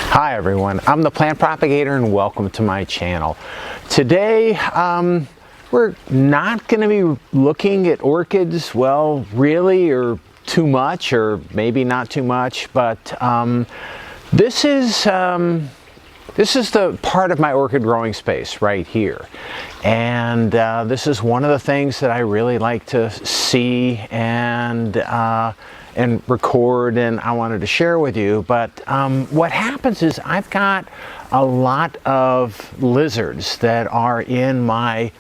Hi everyone, I'm the Plant Propagator and welcome to my channel. Today we're not going to be looking at orchids, well really, or too much, or maybe not too much, but this is the part of my orchid growing space right here, and this is one of the things that I really like to see and record, and I wanted to share with you. But what happens is I've got a lot of lizards that are in my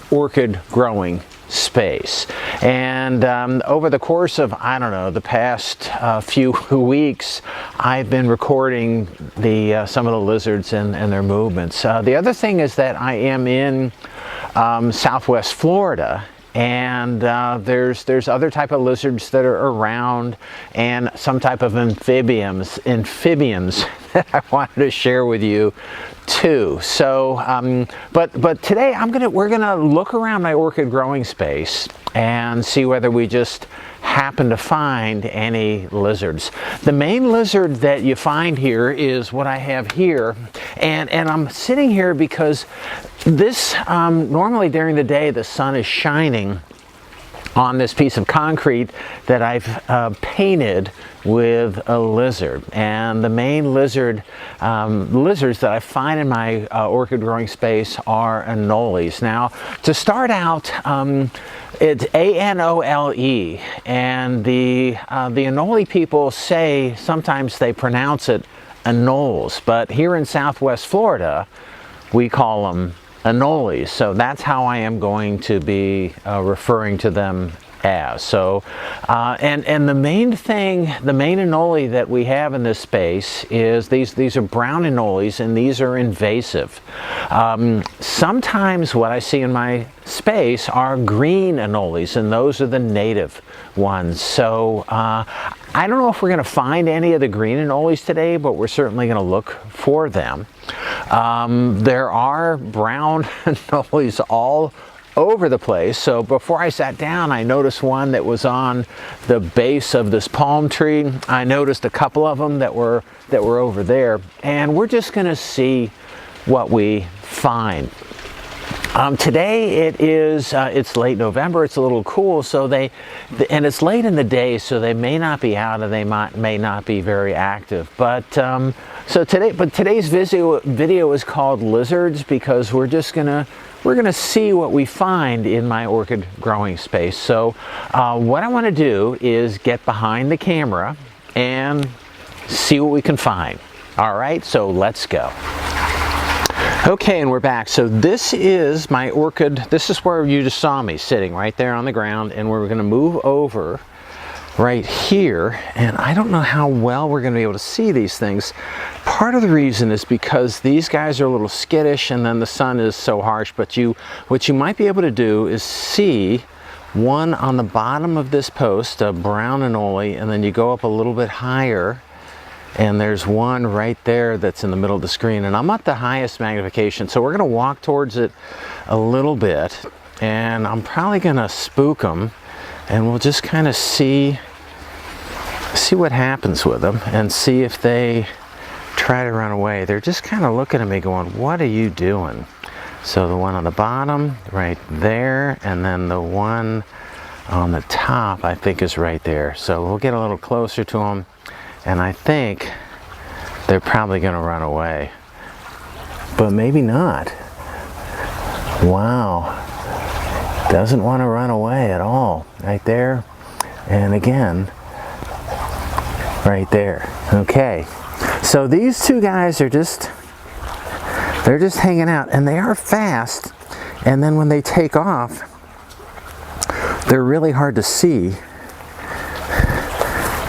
orchid growing space, and over the course of, I don't know, the past few weeks, I've been recording some of the lizards and their movements. The other thing is that I am in Southwest Florida, and there's other type of lizards that are around, and some type of amphibians that I wanted to share with you too. So but today we're gonna look around my orchid growing space and see whether we just happen to find any lizards. The main lizard that you find here is what I have here, and I'm sitting here because this normally during the day the sun is shining on this piece of concrete that I've painted with a lizard. And the main lizards that I find in my orchid growing space are anoles. Now, to start out, it's A-N-O-L-E, and the anole people say sometimes they pronounce it anoles, but here in Southwest Florida we call them anoles, so that's how I am going to be referring to them as. So and the main anole that we have in this space is these are brown anoles, and these are invasive. Sometimes what I see in my space are green anoles, and those are the native ones. So I don't know if we're going to find any of the green anoles today, but we're certainly going to look for them. There are brown anoles all over the place. So before I sat down, I noticed one that was on the base of this palm tree. I noticed a couple of them that were over there, and we're just going to see what we find. Today it's late November. It's a little cool, so and it's late in the day, so they may not be out, and they may not be very active. But today's video is called Lizards, because we're gonna see what we find in my orchid growing space. So what I want to do is get behind the camera and see what we can find. All right, so let's go. Okay, and we're back. So this is my orchid. This is where you just saw me sitting right there on the ground, and we're going to move over right here, and I don't know how well we're going to be able to see these things. Part of the reason is because these guys are a little skittish, and then the sun is so harsh. But what you might be able to do is see one on the bottom of this post, a brown anole, and then you go up a little bit higher, and there's one right there that's in the middle of the screen, and I'm at the highest magnification, so we're going to walk towards it a little bit, and I'm probably going to spook them, and we'll just kind of see what happens with them, and see if they try to run away. They're just kind of looking at me going, what are you doing? So the one on the bottom right there, and then the one on the top I think is right there. So we'll get a little closer to them, and I think they're probably going to run away, but maybe not. Wow, doesn't want to run away at all. Right there, and again right there. Okay, so these two guys are just hanging out, and they are fast, and then when they take off they're really hard to see.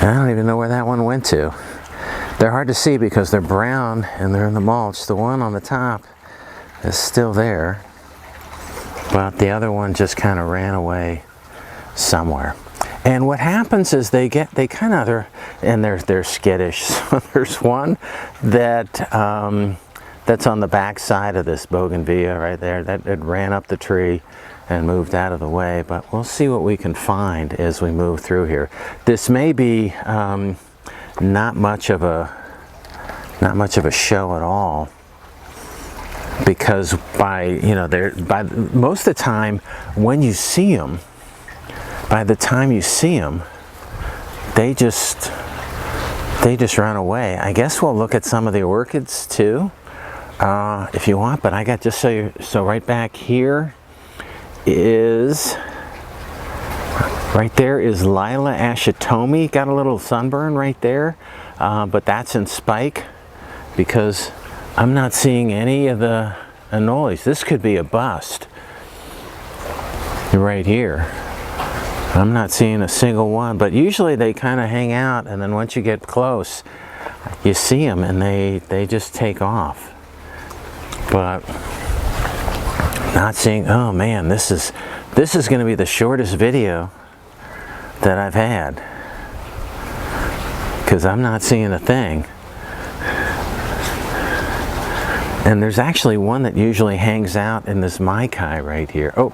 I don't even know where that one went to. They're hard to see because they're brown and they're in the mulch. The one on the top is still there, but the other one just kind of ran away somewhere. And what happens is they're skittish. So there's one that's on the back side of this bougainvillea right there that it ran up the tree and moved out of the way, but we'll see what we can find as we move through here. This may be not much of a not much of a show at all, because by most of the time when you see them, by the time you see them, they just run away. I guess we'll look at some of the orchids too, if you want, but I got just so right back here is, right there is Lila Ashitomi. Got a little sunburn right there, but that's in spike because I'm not seeing any of the anoles. This could be a bust right here. I'm not seeing a single one, but usually they kind of hang out, and then once you get close, you see them and they just take off. But not seeing, oh man, this is going to be the shortest video that I've had, because I'm not seeing a thing. And there's actually one that usually hangs out in this Mai Kai right here. Oh,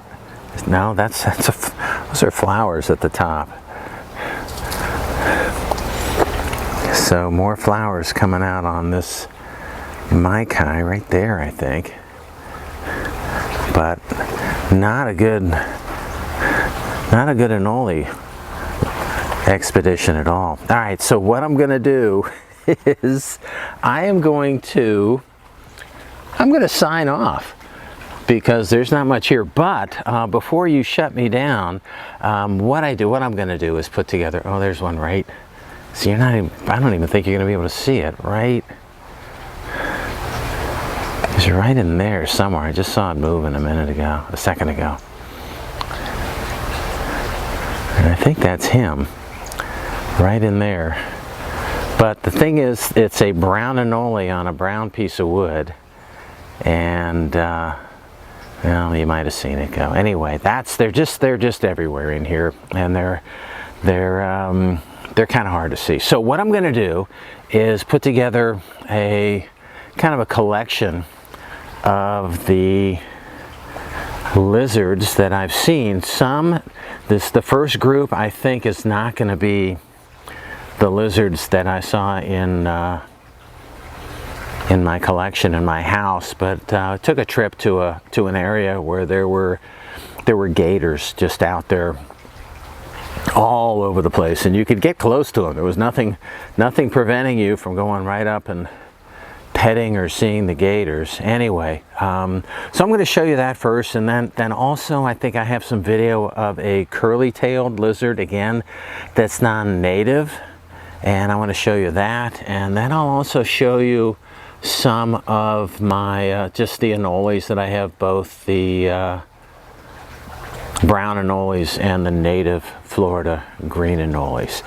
no, those are flowers at the top. So more flowers coming out on this Mai Kai right there, I think. But not a good anole expedition at all. All right, so what I'm going to do is I'm going to sign off, because there's not much here. But before you shut me down, what I'm going to do is put together, oh, there's one right, so I don't even think you're going to be able to see it, right? It's right in there somewhere. I just saw it moving a second ago. And I think that's him, right in there. But the thing is, it's a brown anole on a brown piece of wood. And well, you might have seen it go. Anyway, they're just everywhere in here, and they're kind of hard to see. So what I'm going to do is put together a kind of a collection of the lizards that I've seen. The first group I think is not going to be the lizards that I saw in my collection in my house, but I took a trip to an area where there were gators just out there all over the place, and you could get close to them. There was nothing preventing you from going right up and petting or seeing the gators. Anyway, so I'm going to show you that first, and then also I think I have some video of a curly-tailed lizard, again, that's non-native, and I want to show you that, and then I'll also show you some of my just the anoles that I have, both the brown anoles and the native Florida green anoles.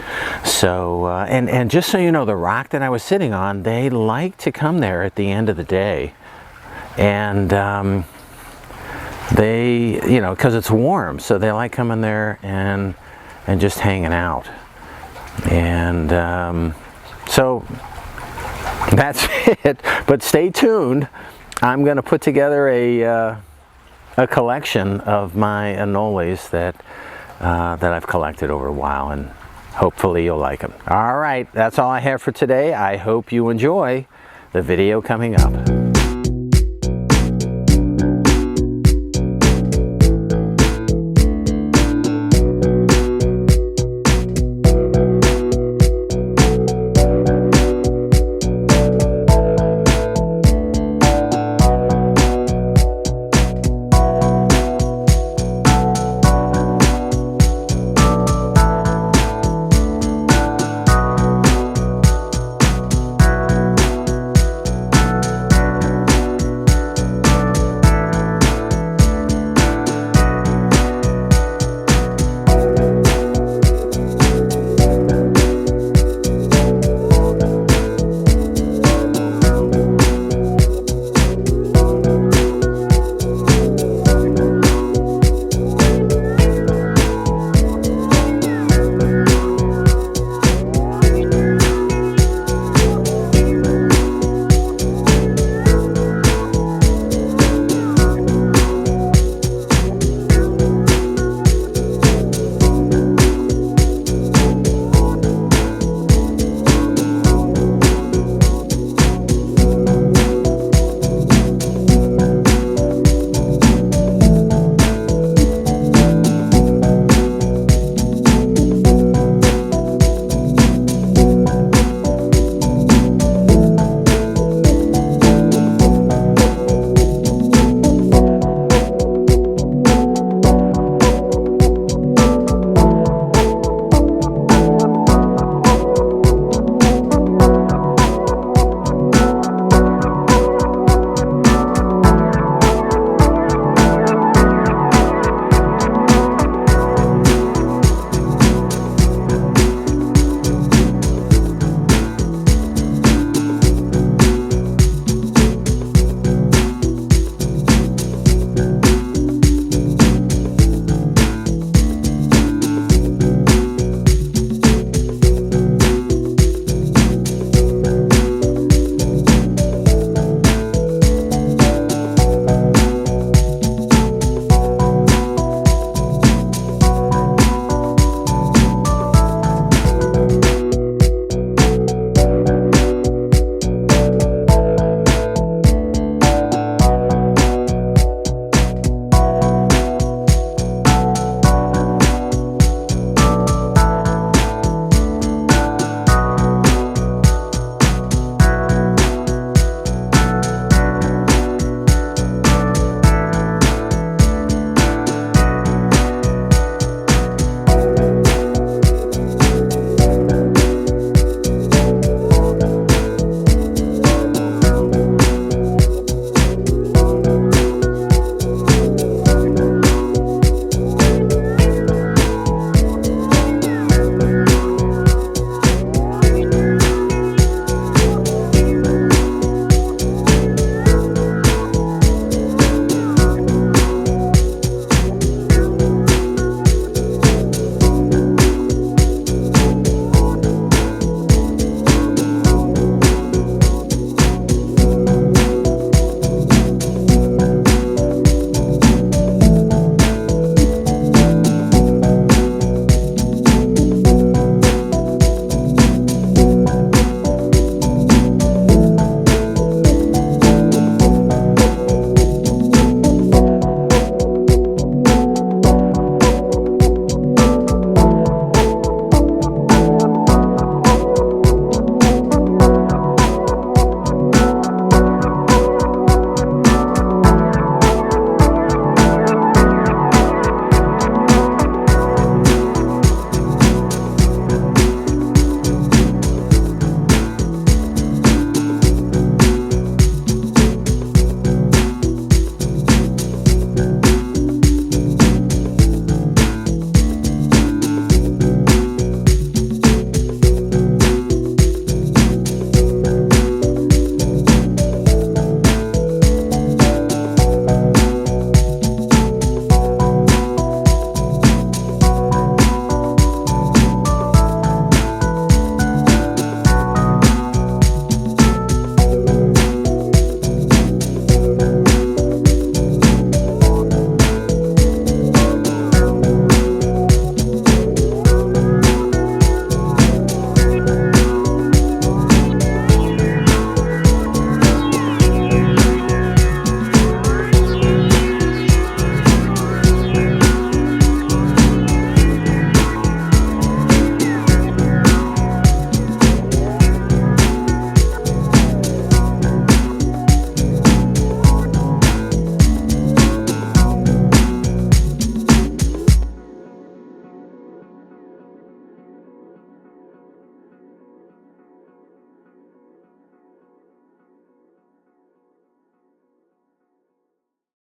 So and just so you know, the rock that I was sitting on, they like to come there at the end of the day, and they, because it's warm, so they like coming there and just hanging out. And so that's it. But stay tuned. I'm going to put together a collection of my anoles that I've collected over a while, and hopefully you'll like them. All right, that's all I have for today. I hope you enjoy the video coming up.